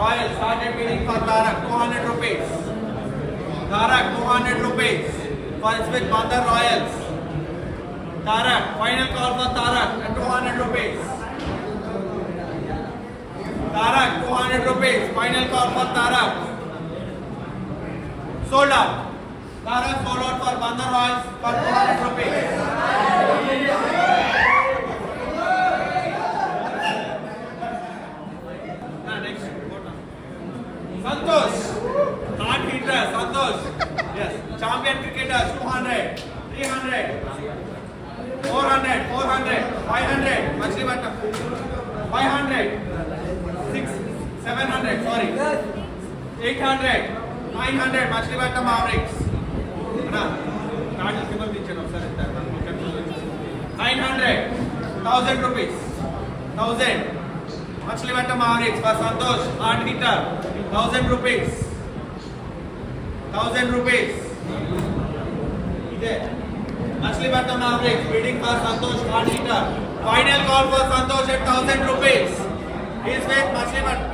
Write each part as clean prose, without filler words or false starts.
Royal started bidding for Tarak, 200 rupees. Tarak, 200 rupees. For with Bandar Royals. Tarak, final call for Tarak at 200 rupees. Tarak, 200 rupees. Final call for Tarak. Sold out. Tarak sold out for Bandar Royals for 200 rupees. Next. Santosh. Hard hitter, Santosh. Yes. Champion cricketers, 200, 300, 400, 400, 500. Machlivattam. 500, 700. Sorry. 800, 900. Machlivattam Mavericks. Na. Cardinal symbol dicchanu sir. 900, 1000 rupees. 1000. Machlivattam Mavericks for Santosh. Hard hitter. 1000 rupees. 1000 rupees. Machlivattam Mavericks bidding for Santosh hard hitter. Final call for Santosh at 1000 rupees. He's with Machlivattam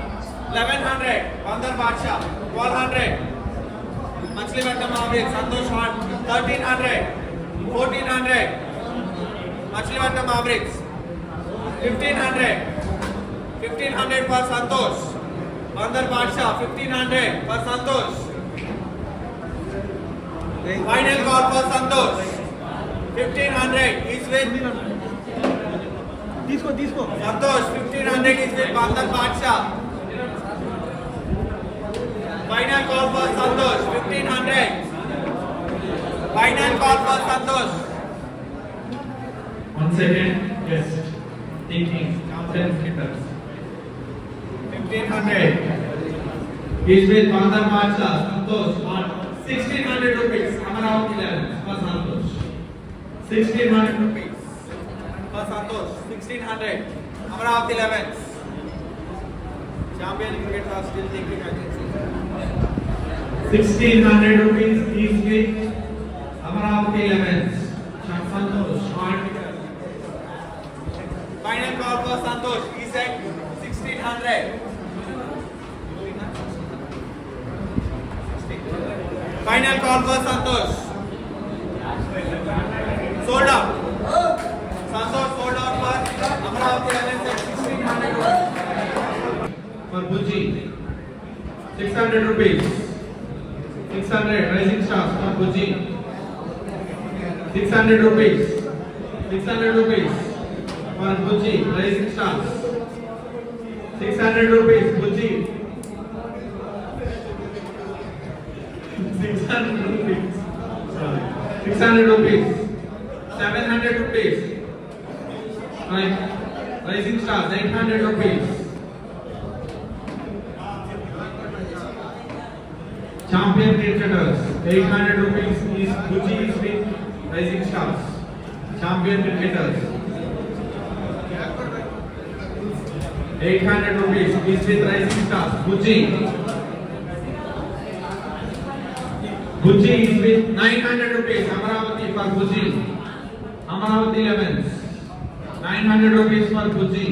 1100. Bandar Badshah 1200. Machlivattam Mavericks Santosh hard 1300. 1400. Machlivattam Mavericks 1500. 1500 for Santosh. Bandar Badshah 1500 for Santosh. Final call for Santosh. 1500 is with Santosh. 1500 is with Bandar Badshah. Final call for Santosh. 1500. Final call for Santosh. 1 second. Yes. Thinking. 10 hitters. 1500 is with Bandar Badshah. Santosh on 1600 rupees. Amaravati 11 for Santosh. 1600 rupees for Santosh. 1600. Amaravati 11. Champion cricketers are still thinking, I can see. 1600 rupees is with Amaravati 11. Santosh on Final call for Santosh. He said 1600. Final call for Santosh. Sold out. Santosh sold out for Amaravati 11 at 1600 rupees. for Buji. 600 rupees. 600 Rising Stars for Buji. 600 rupees. 600 rupees for Buji Rising Stars. 600 rupees Buji. 600 rupees. Sorry. 600 rupees. 700 rupees. Right. Rising Stars 800 rupees. Champion cricketers 800 rupees is Buji is with Rising Stars. Champion cricketers 800 rupees is with Rising Stars. Buji is with 900 rupees. Amaravati for Buji. Amaravati 11. 900 rupees for Buji.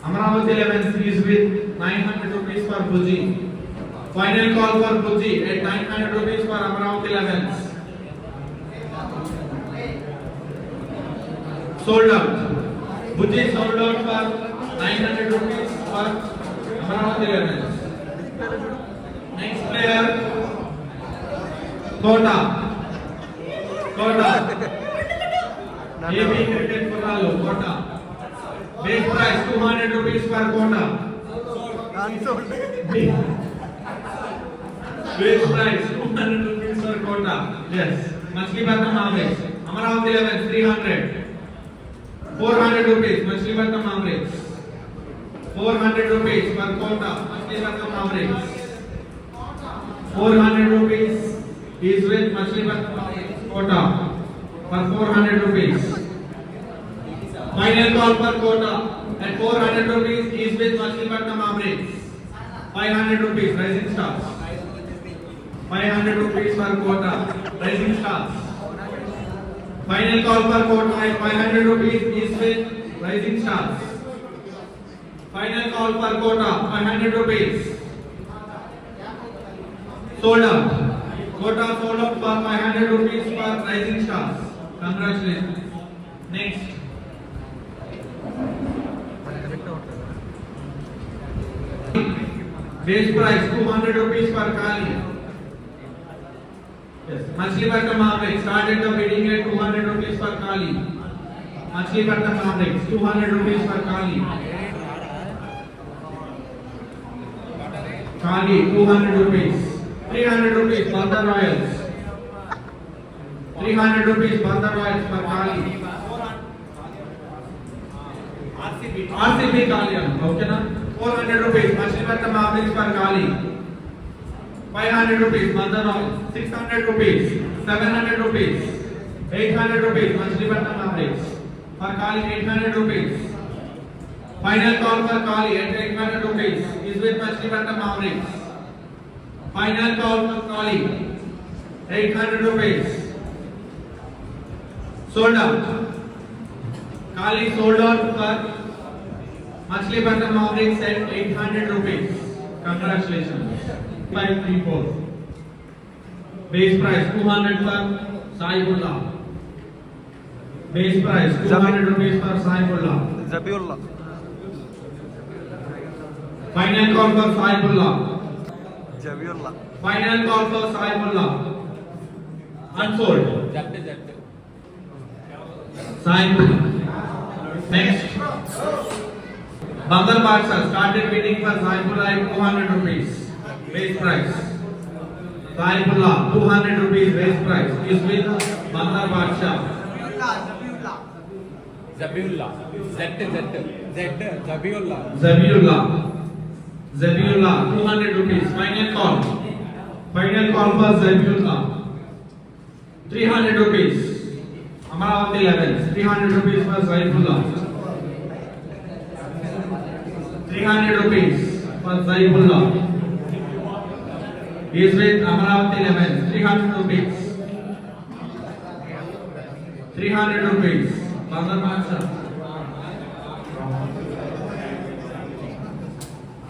Amaravati 11 is with 900 rupees for Buji. Final call for Buji at 900 rupees for Amaravati 11. Sold out. Buji sold out for 900 rupees for Amaravati 11. Next player, Kota. AB Cricket Puralu, Kota. Base price 200 rupees per Kota. Base price 200 rupees per Kota. Yes. Machlivattam Mavericks. Amaravati 11 300. 400 rupees. Machlivattam Mavericks. 400 rupees per Kota. Machlivattam Mavericks. 400 rupees is with Machlivattam Mavericks. Kota for 400 rupees. Final call for Kota at 400 rupees is with Machlivattam Mavericks. 500 rupees Rising Stars. 500 rupees for Kota Rising Stars. Final call for Kota at 500 rupees is with Rising Stars. Final call for quota, 500 rupees. Sold out. Quota sold out for 500 rupees for Rising Stars. Congratulations. Next. Base price 200 rupees for Kali. Yes. Machlipatam average started the bidding at 200 rupees for Kali. Machlipatam average 200 rupees for Kali. Kali 200 rupees. 300 rupees Bandar Royals. 300 rupees Bandar Royals for Kali. RCB Kali. Okay na? 400 rupees Machlipatam average for Kali. 500 rupees Bandar Royals. 600 rupees. 700 rupees. 800 rupees Machlipatam average. For Kali 800 rupees. Final call for Kali at 800 rupees is with Machlipatam average. Final call for Kali 800 rupees. Sold out. Kali sold out for Machlipatam average at 800 rupees. Congratulations. 534. Base price 200 for Saibullah. Base price 200 rupees for Saibullah. Zabiullah. Final call for Saibullah. Zabiullah. Final call for Saibullah. Unsold. Saibullah. Next. Bandar Badshah started bidding for Saibullah at 200 rupees. Base price. Saibullah 200 rupees base price is with Bandar Badshah. Zabiullah. Zabiullah. Zabiullah 200 rupees. Final call. Final call for Zabiullah. 300 rupees. Amaravati levels. 300 rupees for Zabiullah. 300 rupees for Zabiullah. He is with Amaravati levels. 300 rupees. 300 rupees. Bandar Badshah.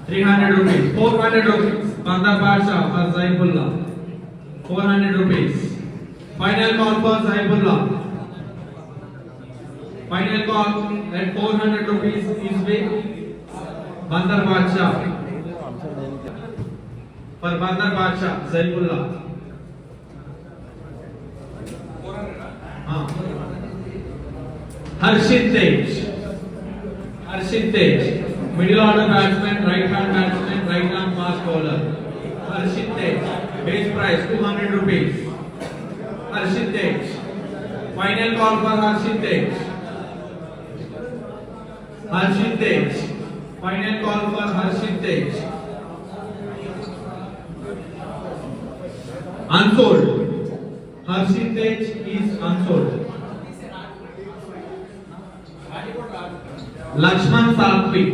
300 rupees. 400 rupees. Bandar Badshah for Zaibullah. 400 rupees. Final call for Zaibullah. Final call at 400 rupees is with Bandar Badshah. For Bandar Badshah, Zaibullah. Harshit Tej. Middle order batsman, right hand batsman, right arm fast bowler. Harshit Tej. Base price 200 rupees. Harshit Tej. Final call for Harshit Tej. Harshit Tej. Final call for Harshit Tej. Unsold. Harshit Tej is unsold. Lakshman Satvik.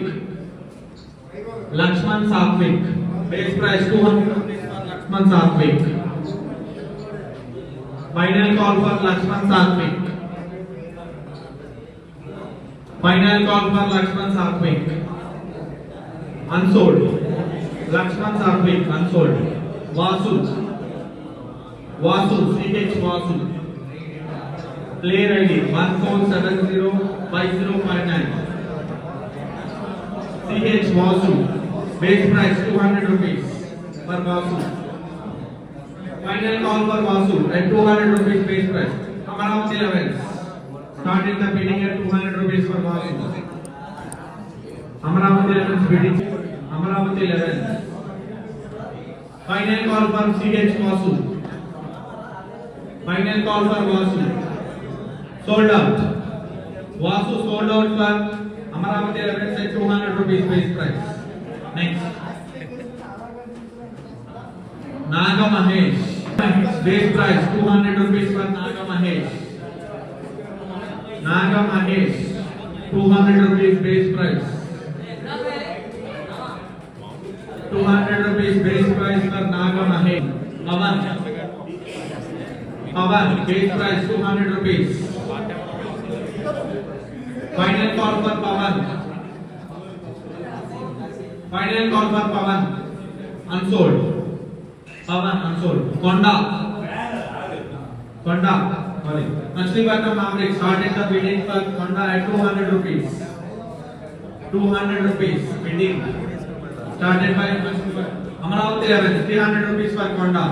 Base price 200 rupees for Lakshman Satvik. Final call for Lakshman Satvik. Final call for Lakshman Satvik. Unsold. Lakshman Satvik unsold. Vasu, CH Vasu. Player ID 14705059. CH Vasu. Base price 200 rupees for Vasu. Final call for Vasu at 200 rupees base price. Amaravati levels. Starting the bidding at 200 rupees for Vasu. Amaravati levels bidding. Amaravati levels. Final call for CH Vasu. Final call for Vasu. Sold out. Vasu sold out for Amaravati levels at 200 rupees base price. Next. Naga Mahesh. Base price 200 rupees for Naga Mahesh. Naga Mahesh. 200 rupees base price. 200 rupees base price for Naga Mahesh. Pawan. Base price 200 rupees. Final call for Pawan. Final call for Pavan. Unsold. Pavan unsold. Konda. Sorry. Machlipatam Maverick started the bidding for Konda at 200 rupees. 200 rupees bidding. Started by Machlipatam. Amaravati 11. 300 rupees for Konda.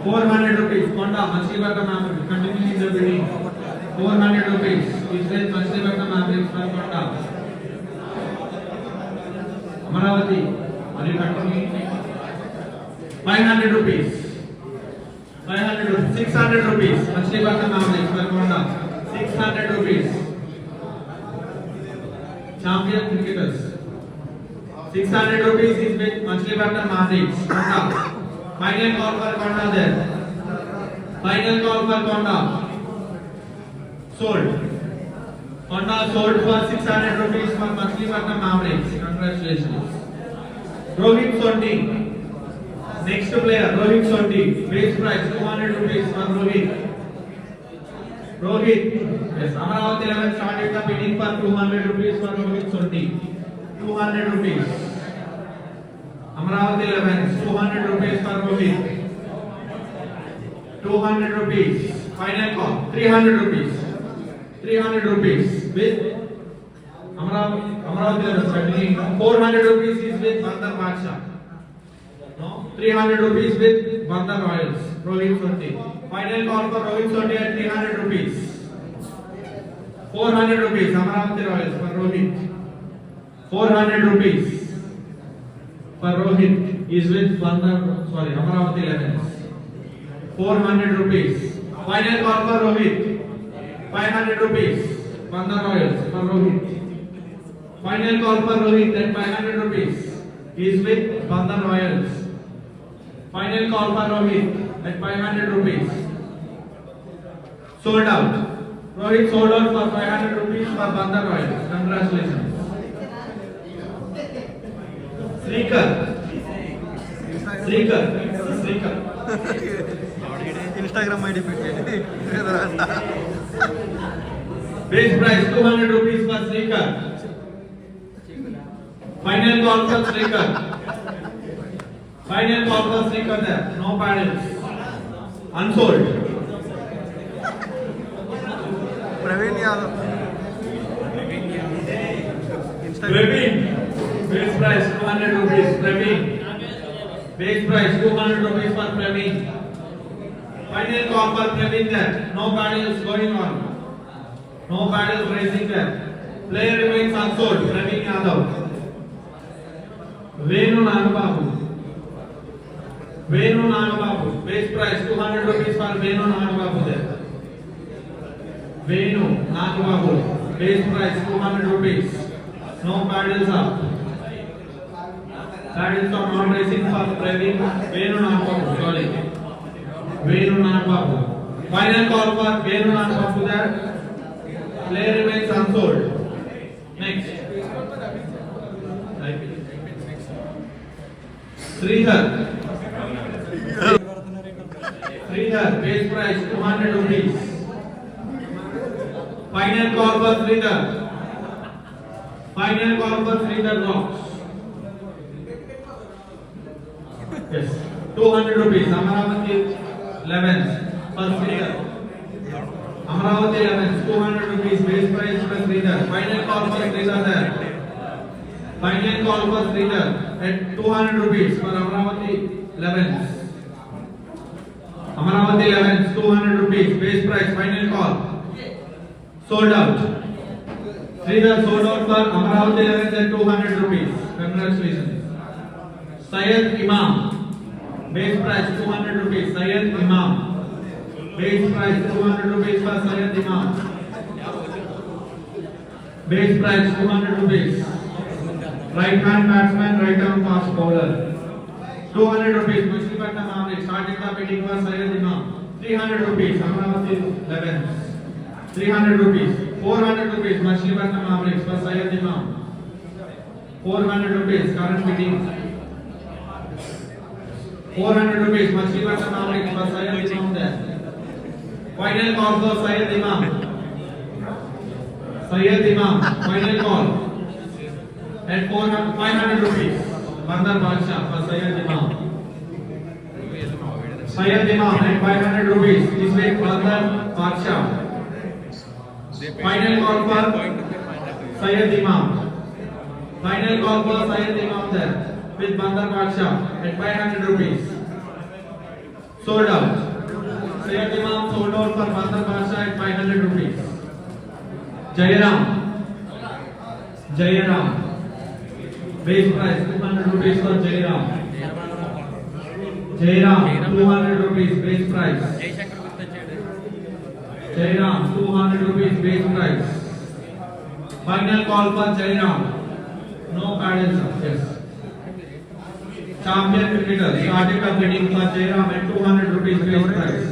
400 rupees. Konda. Machlipatam Maverick continuing the bidding. 400 rupees. Is with Machlipatam Maverick for Konda. Amaravati. Are you continuing? 500 rupees. 500 rupees. 600 rupees. Machlipatam Maverick for Konda. 600 rupees. Champion cricketers. 600 rupees is with Machlipatam Maverick. Konda. Final call for Konda there. Final call for Konda. Sold. Konda sold for 600 rupees for Machlipatam Maverick. Congratulations. Rohit Sondi. Next player, Rohit Sondi. Base price 200 rupees for Rohit. Rohit. Yes, Amaravati 11 started the bidding for 200 rupees for Rohit Sondi. 200 rupees. Amaravati 11, 200 rupees for Rohit. 200 rupees. Final call, 300 rupees. 300 rupees with Amaravati 11 400 rupees is with Bandar Badsha. No, 300 rupees with Bandar Royals. Rohit Sondi. Final call for Rohit Sondi at 300 rupees. 400 rupees. Amaravati Royals for Rohit. 400 rupees for Rohit is with Amaravati 11. 400 rupees. Final call for Rohit. 500 rupees. Bandar Royals for Rohit. Final call for Rohit at 500 rupees is with Bandar Royals. Final call for Rohit at 500 rupees. Sold out. Rohit sold out for 500 rupees for Bandar Royals. Congratulations. Srikar. Instagram ID పెట్టండి Base price 200 rupees for Srikar. Final call for Srikar. Final call for Srikar there. No paddles. Unsold. Praveen Yadav Praveen. Base price 200 rupees. Praveen. Base price 200 rupees for Praveen. Final call for Praveen there. No paddles going on. No paddles racing there. Player remains unsold. Praveen Yadav. Venu Nagababu. Base price 200 rupees for Venu Nagababu there. Venu Nagababu. Base price 200 rupees. No paddles up. Paddles are not racing for Praveen. Venu Nagababu. Sorry. Venu Nagababu. Final call for Venu Nagababu there. Player remains unsold. Next. Sridhar. Base price 200 rupees. Final call for Sridhar. Rocks. Yes. 200 rupees. Amaravati 11 for Sridhar. Amaravati 11, 200 rupees. Base price for Sridhar. Final call for Sridhar there. Final call for Sridhar at 200 rupees for Amaravati 11. Amaravati 11, 200 rupees. Base price. Final call. Sold out. Sridhar sold out for Amaravati 11 at 200 rupees. Congratulations. Syed Imam. Base price 200 rupees. Syed Imam. Base price 200 rupees for Syed Imam. Base price 200 rupees. Right hand batsman, right arm fast bowler. 200 rupees. Machlipatam Maverick starting the bidding for Syed Imam. 300 rupees. Amaravati 11. 300 rupees. 400 rupees. Machlipatam Maverick for Syed Imam. 400 rupees. Current bidding. 400 rupees. Machlipatam Maverick for Syed Imam there. Final call for Syed Imam. Final call. at 500 rupees. Bandar Badshah for Sayyid Imam. Sayyid Imam at 500 rupees. This way Bandar Badshah. Final call for Sayyid Imam. Final call for Sayyid Imam there with Bandar Badshah at 500 rupees. Sold out. Sayyid Imam sold out for Bandar Badshah at 500 rupees. Jairam. Base price 200 rupees for Jairam. Jairam 200 rupees base price. Jairam 200 rupees base price. Final call for Jairam. No paddles. Yes. Champion cricketer started the bidding for Jairam at 200 rupees base price.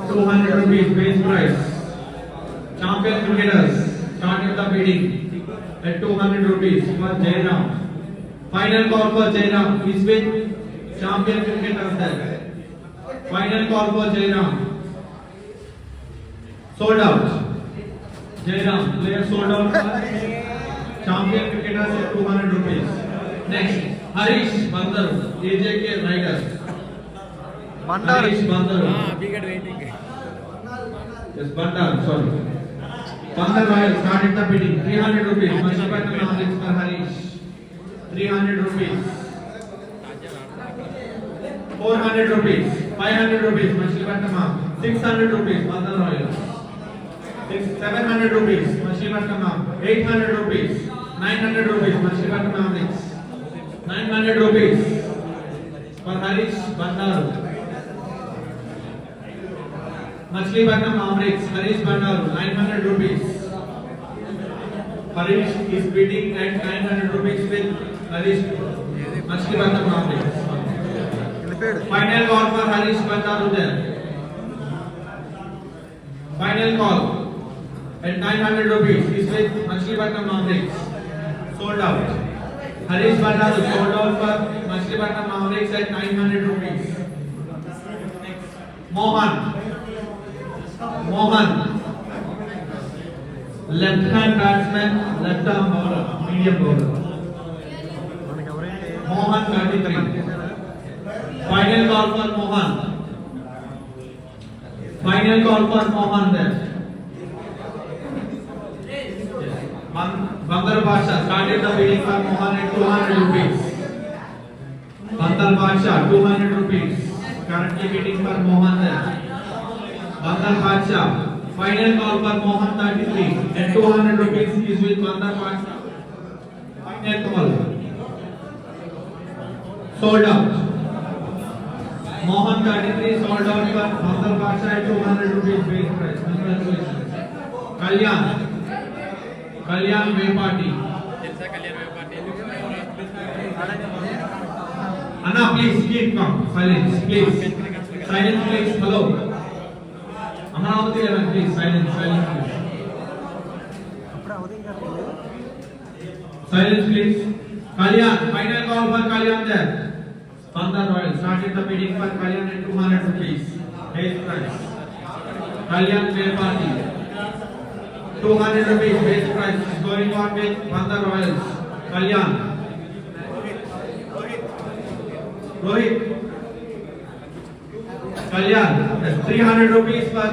200 rupees base price. Champion cricketers started the bidding at 200 rupees for Jairam. Final call for Jairam is with champion cricketers there. Final call for Jairam. Sold out. Jairam player sold out for champion cricketers at 200 rupees. Next, Harish Bandaru, AJK rider. Harish Bandaru. Big waiting. Yes, Bandaru, sorry. Bandar Royal started the bidding. 300 rupees. Mashipatnam Amrits for Harish. 300 rupees. 400 rupees. 500 rupees. Mashipatnam. 600 rupees. Bandar Royal. 700 rupees. Mashipatnam. 800 rupees. 900 rupees. Mashipatnam Amrits. 900 rupees for Harish Bandaru. Machilipatnam Amrits, Harish Bandaru, 900 rupees. Harish is bidding at 900 rupees with Harish Machilipatnam Amrits. Final call for Harish Bandaru there. Final call at 900 rupees is with Machilipatnam Amrits. Sold out. Harish Bandaru sold out for Machilipatnam Amrits at 900 rupees. Mohan, left hand batsman, left arm bowler, medium bowler. Mohan 33. Final call for Mohan. Final call for Mohan there. Bandar Badshah started the bidding for Mohan at 200 rupees. Bandar Badshah 200 rupees. Currently bidding for Mohan there. Bandar Badshah. Final call for Mohan 33 at 200 rupees is with Bandar Badshah. Final call. Sold out. Mohan 33 sold out for Bandar Badshah at 200 rupees base price. Congratulations. Kalyan Vepati. Anna, please keep calm. Silence, please. Silence, please. Hello. Amaravati 11, please. Silence, please. Silence, please. Kalyan, final call for Kalyan there. Bandar Royal started the bidding for Kalyan at 200 rupees. Base price. Kalyan Vepati. 200 rupees base price is going on with Bandar Royals. Kalyan. Rohit. Kalyan. Yes, 300 rupees for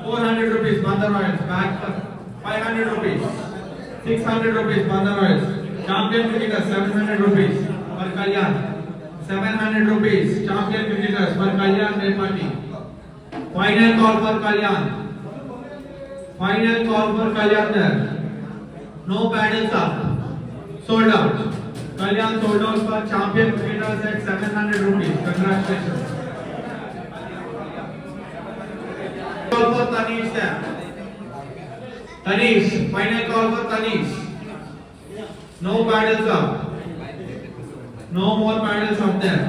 400 rupees Bandar Royals. Back for 500 rupees. 600 rupees Bandar Royals. Champion cricketer 700 rupees for Kalyan. 700 rupees champion cricketers for Kalyan Vepati. Final call for Kalyan. Final call for Kalyan there. No paddles up. Sold out. Kalyan sold out for champion cricketers at 700 rupees. Congratulations. Call for Tanish there. Tanish. Final call for Tanish. No paddles up. No more paddles up there.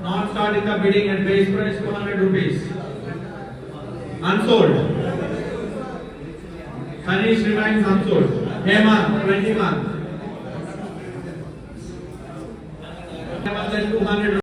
Not starting the bidding at base price 200 rupees. Unsold. Tanish remains unsold. Hemant 21. 200